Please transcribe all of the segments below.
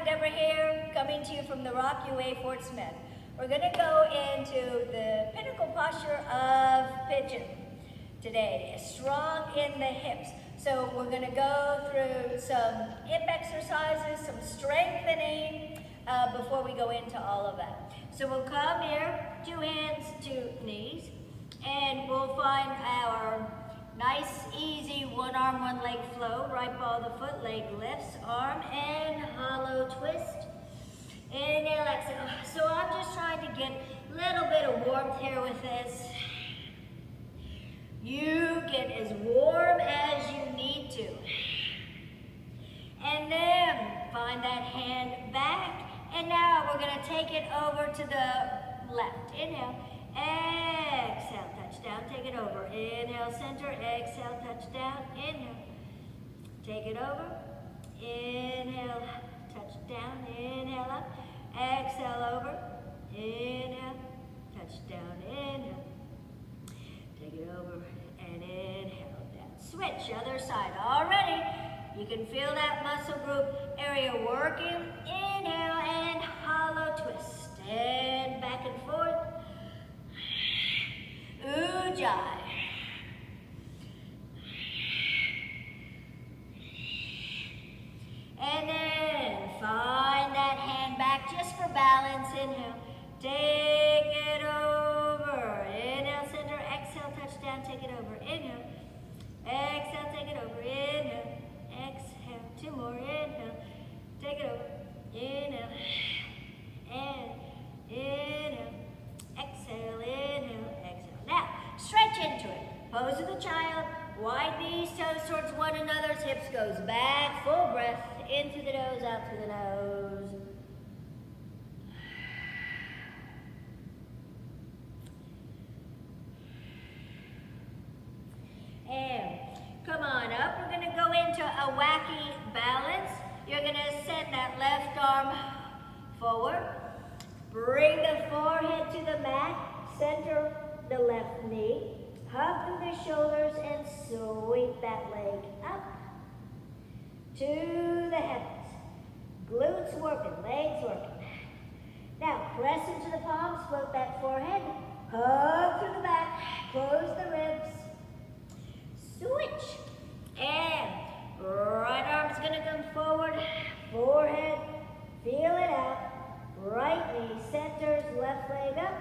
I'm Deborah here, coming to you from the Rocky Way, Fort Smith. We're going to go into the pinnacle posture of Pigeon today, strong in the hips. So we're going to go through some hip exercises, some strengthening before we go into all of that. So we'll come here, 2 hands to knees, and we'll find our nice, easy, 1 arm, 1 leg flow. Right ball of the foot, leg lifts, arm and hollow twist. Inhale, exhale. So I'm just trying to get a little bit of warmth here with this. You get as warm as you need to. And then find that hand back. And now we're going to take it over to the left. Inhale. Exhale, touch down, take it over. Inhale, center, exhale, touch down, inhale. Take it over. Inhale, touch down, inhale up. Exhale over. Inhale, touch down, inhale. Take it over and inhale down. Switch, other side. Already, you can feel that muscle group area working. Inhale and hollow twist. And back and forth. Ujjayi. And then find that hand back just for balance. Inhale. Take it over. Inhale, center. Exhale, touch down. Take it over. Inhale. Exhale, take it over. Inhale. Exhale. 2 more. Inhale. Take it over. Inhale. And inhale. Exhale. Inhale. Exhale. Now, stretch into it. Pose of the child. Wide knees, toes towards one another's. Hips goes back. Full breath. In through the nose, out through the nose. And come on up. We're going to go into a wacky balance. You're going to send that left arm forward. Bring the forehead to the mat. Center the left knee. Hug through the shoulders and sweep that leg up to the heavens. Glutes working, legs working. Now press into the palms, float that forehead. Hug through the back, close the ribs. Switch. And right arm's gonna come forward. Forehead, feel it out. Right knee centers, left leg up.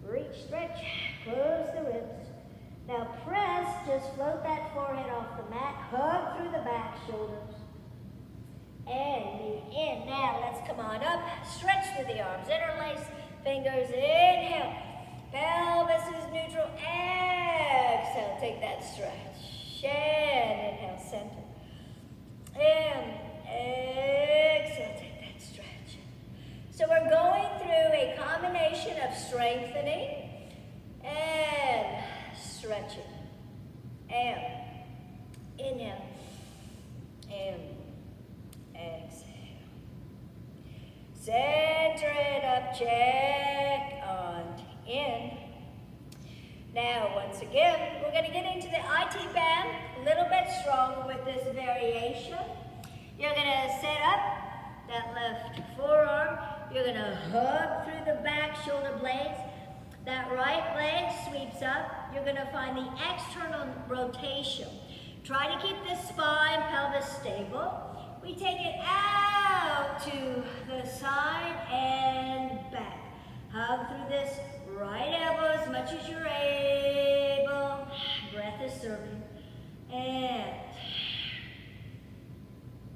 Reach, stretch, close the ribs. Now press, just float that forehead off the mat. Hug through the back shoulders. And knee in. Now let's come on up. Stretch through the arms. Interlace fingers. Inhale. Pelvis is neutral. Exhale. Take that stretch. And inhale. Center. And exhale. Take that stretch. So we're going through a combination of strengthening and stretching. And inhale. And exhale. Center it up. Check on in. Now, once again, we're going to get into the IT band a little bit stronger with this variation. You're going to set up that left forearm. You're going to hug through the back shoulder blades. That right leg sweeps up. You're going to find the external rotation. Try to keep the spine, pelvis stable. We take it out to the side and back. Hug through this right elbow as much as you're able. Breath is serving. And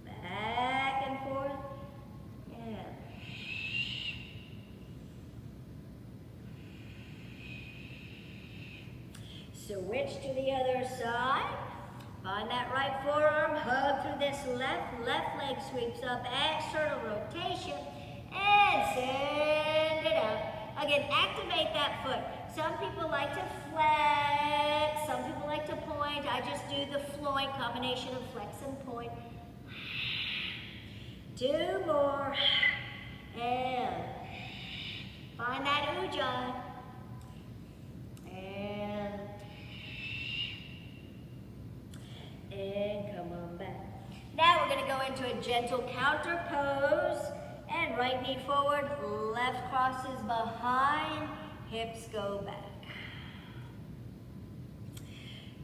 back and forth. And switch to the other side. Find that right forearm, hug through this left leg sweeps up, external rotation, and send it out. Again, activate that foot. Some people like to flex, some people like to point. I just do the floint, combination of flex and point. 2 more, and find that ujjayi. And come on back. Now we're going to go into a gentle counter pose. And right knee forward, left crosses behind, hips go back.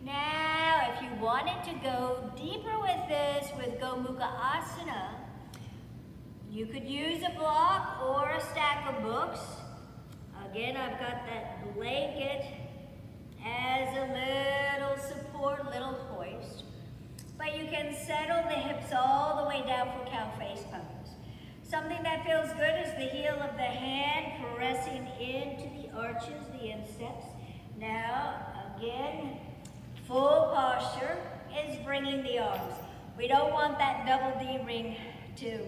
Now, if you wanted to go deeper with this, with Gomukha Asana, you could use a block or a stack of books. Again, I've got that blanket as a little support, little hoist. But you can settle the hips all the way down for cow face pose. Something that feels good is the heel of the hand pressing into the arches, the insteps. Now, again, full posture is bringing the arms. We don't want that double D ring to,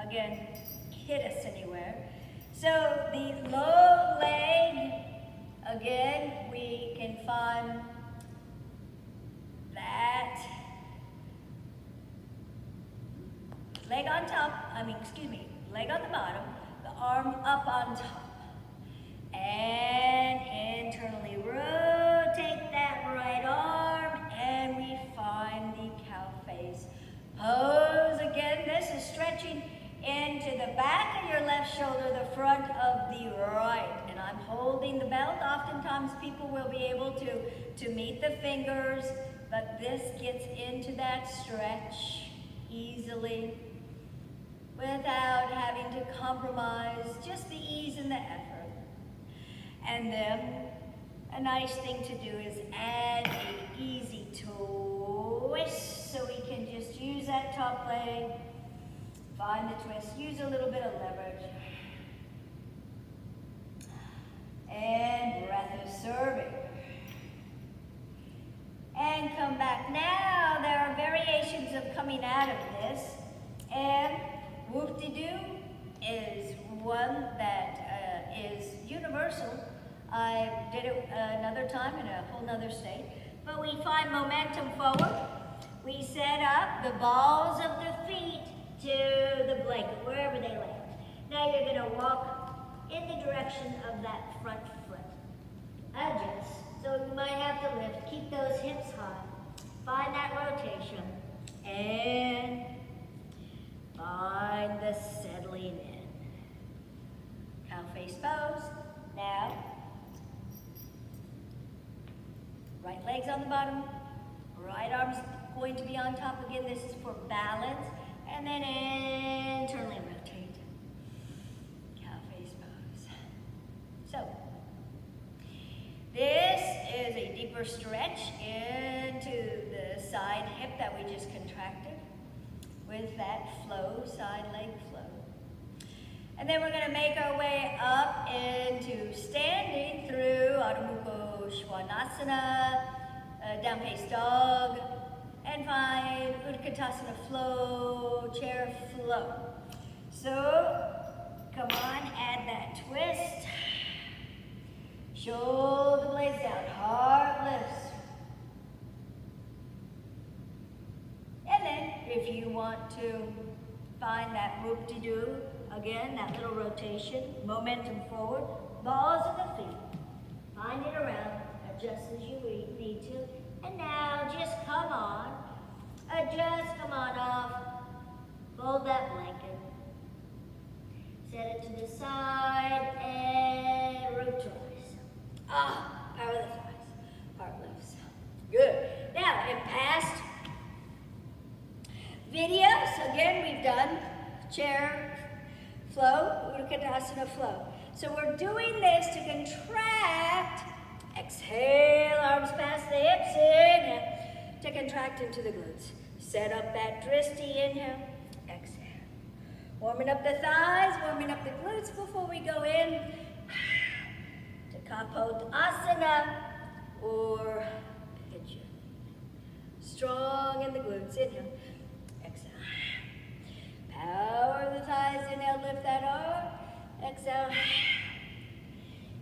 again, hit us anywhere. So the low leg, again, we can find that leg on top, leg on the bottom, the arm up on top. And internally rotate that right arm, and we find the cow face pose. Again, this is stretching into the back of your left shoulder, the front of the right. And I'm holding the belt. Oftentimes people will be able to meet the fingers, but this gets into that stretch easily without having to compromise, just the ease and the effort. And then a nice thing to do is add an easy twist, so we can just use that top leg, find the twist, use a little bit of leverage. And breath is serving. And come back. Now there are variations of coming out of this, and whoop-de-doo is one that is universal. I did it another time in a whole nother state. But we find momentum forward. We set up the balls of the feet to the blanket, wherever they land. Now you're going to walk in the direction of that front foot. Adjust. So you might have to lift. Keep those hips high. Find that rotation. And find the settling in. Cow face pose. Now, right leg's on the bottom, right arm's going to be on top again. This is for balance. And then internally rotate. Cow face pose. So, this is a deeper stretch into the side hip that we just contracted with that flow, side leg flow. And then we're going to make our way up into standing through Adho Mukha Svanasana, down face dog, and find Utkatasana flow, chair flow. So, come on, add that twist. Shoulder blades down, heart lifts. And then, if you want to find that whoop-de-doo, again, that little rotation, momentum forward, balls of the feet. Find it around, adjust as you need to. And now, just come on. Adjust, come on off. Fold that blanket. Set it to the side and root twice. Power the thighs. Heart lifts. Good. Now, in past videos, again, we've done chair flow, Utkatasana flow. So we're doing this to contract. Exhale, arms past the hips, inhale, to contract into the glutes. Set up that dristy, inhale, exhale. Warming up the thighs, warming up the glutes before we go in to Kapotasana or Pigeon. Strong in the glutes, inhale, exhale. Power the thighs, inhale, lift that arm, exhale.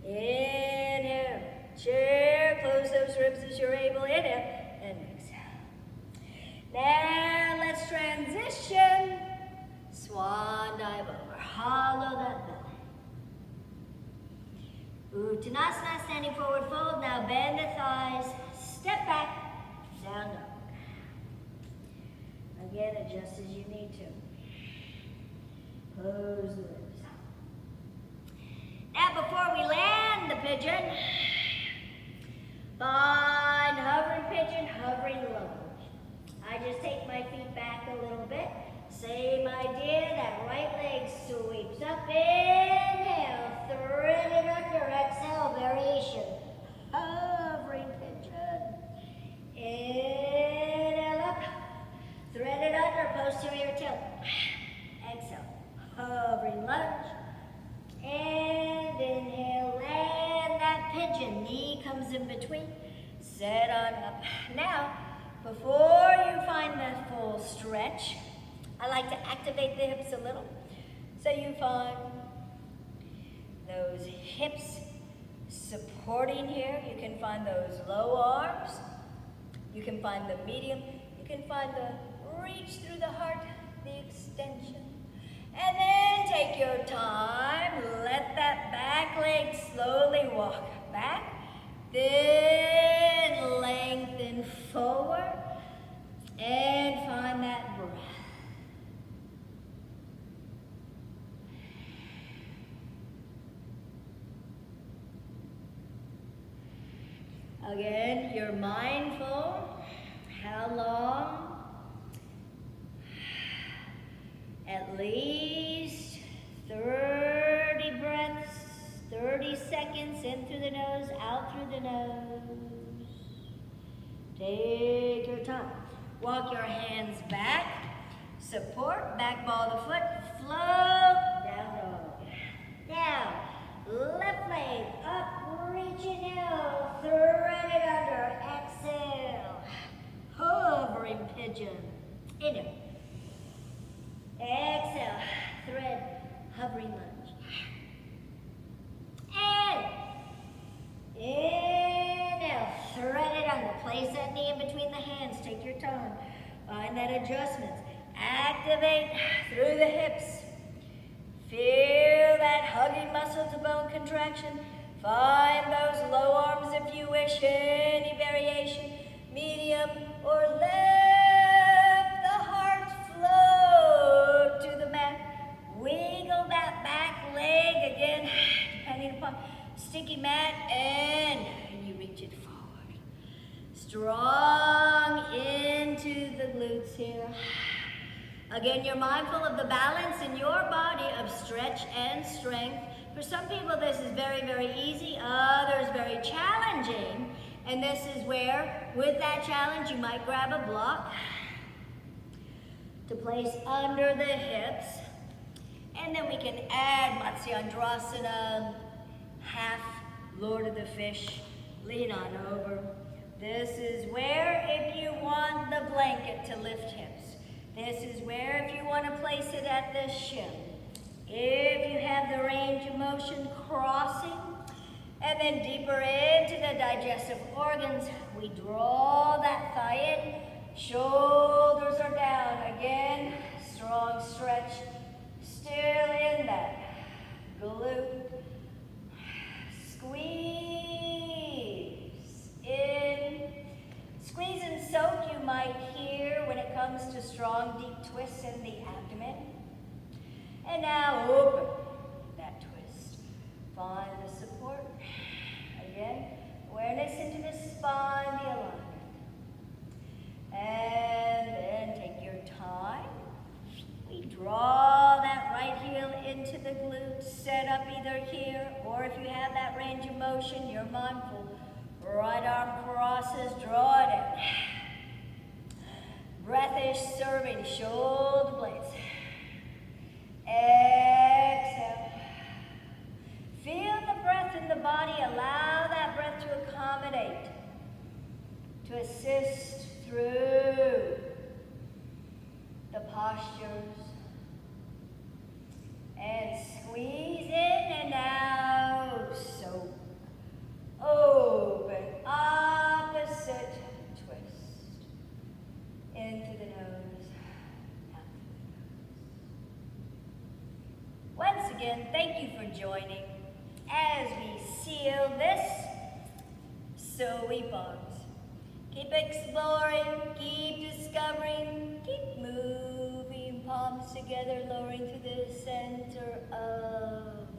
Inhale, chair, close those ribs as you're able, inhale, and exhale. Now let's transition, swan dive over, hollow that belly. Uttanasana, standing forward fold, now bend the thighs, step back, down dog. Again, adjust as you need to. Close the lips. Now, before we land the pigeon, find hovering pigeon, hovering lunge. I just take my feet back a little bit. Same idea, that right leg sweeps up. Inhale, thread it under. Exhale, variation. Hovering pigeon. Inhale up. Thread it under, posterior tilt. Exhale, hovering lunge. And inhale, land that pigeon. Knee comes in between. Set on up. Now, before you find the full stretch, I like to activate the hips a little. So you find those hips supporting here. You can find those low arms. You can find the medium. You can find the reach through the heart, the extension. And then take your time. Let that back leg slowly walk back. Then lengthen forward. And find that breath. Again, you're mindful how long, at least 30 breaths, 30 seconds in through the nose, out through the nose. Take your time. Walk your hands back, support, back ball of the foot, float, down dog. Now, left leg up, reaching out, thread it under, exhale. Hovering pigeon, inhale. Exhale, thread, hovering lunge. And inhale, thread it under. Place that knee in between the hands. Take your time. Find that adjustment. Activate through the hips. Feel that hugging muscle to bone contraction. Find those low arms if you wish. Any variation, medium or let the heart float to the mat. Wiggle that back leg again, depending upon sticky mat, and you reach it forward. Strong into the glutes here. Again, you're mindful of the balance in your body of stretch and strength. For some people, this is very, very easy. Others, very challenging. And this is where, with that challenge, you might grab a block to place under the hips. And then we can add Matsyendrasana, half Lord of the Fish, lean on over. This is where, if you want the blanket to lift hips. This is where, if you want to place it at the shin. If you have the range of motion, crossing, and then deeper into the digestive organs, we draw that thigh in, shoulders are down. Again, strong stretch, still in that glute. Squeeze in. Squeeze and soak, you might hear when it comes to strong, deep twists in the abdomen. And now open that twist. Find the support. Again, awareness into the spine, the alignment. And then take your time. We draw that right heel into the glute, set up either here, or if you have that range of motion, you're mindful. Right arm crosses, draw it in. Breathish serving, shoulder blades. Exhale. Feel the breath in the body. Allow that breath to accommodate, to assist through the postures. And squeeze in and out. So open, opposite twist. In through the nose, out through the nose. Once again, thank you for joining as we seal this sweep arms. Keep exploring, keep discovering, keep moving. together, lowering through the center of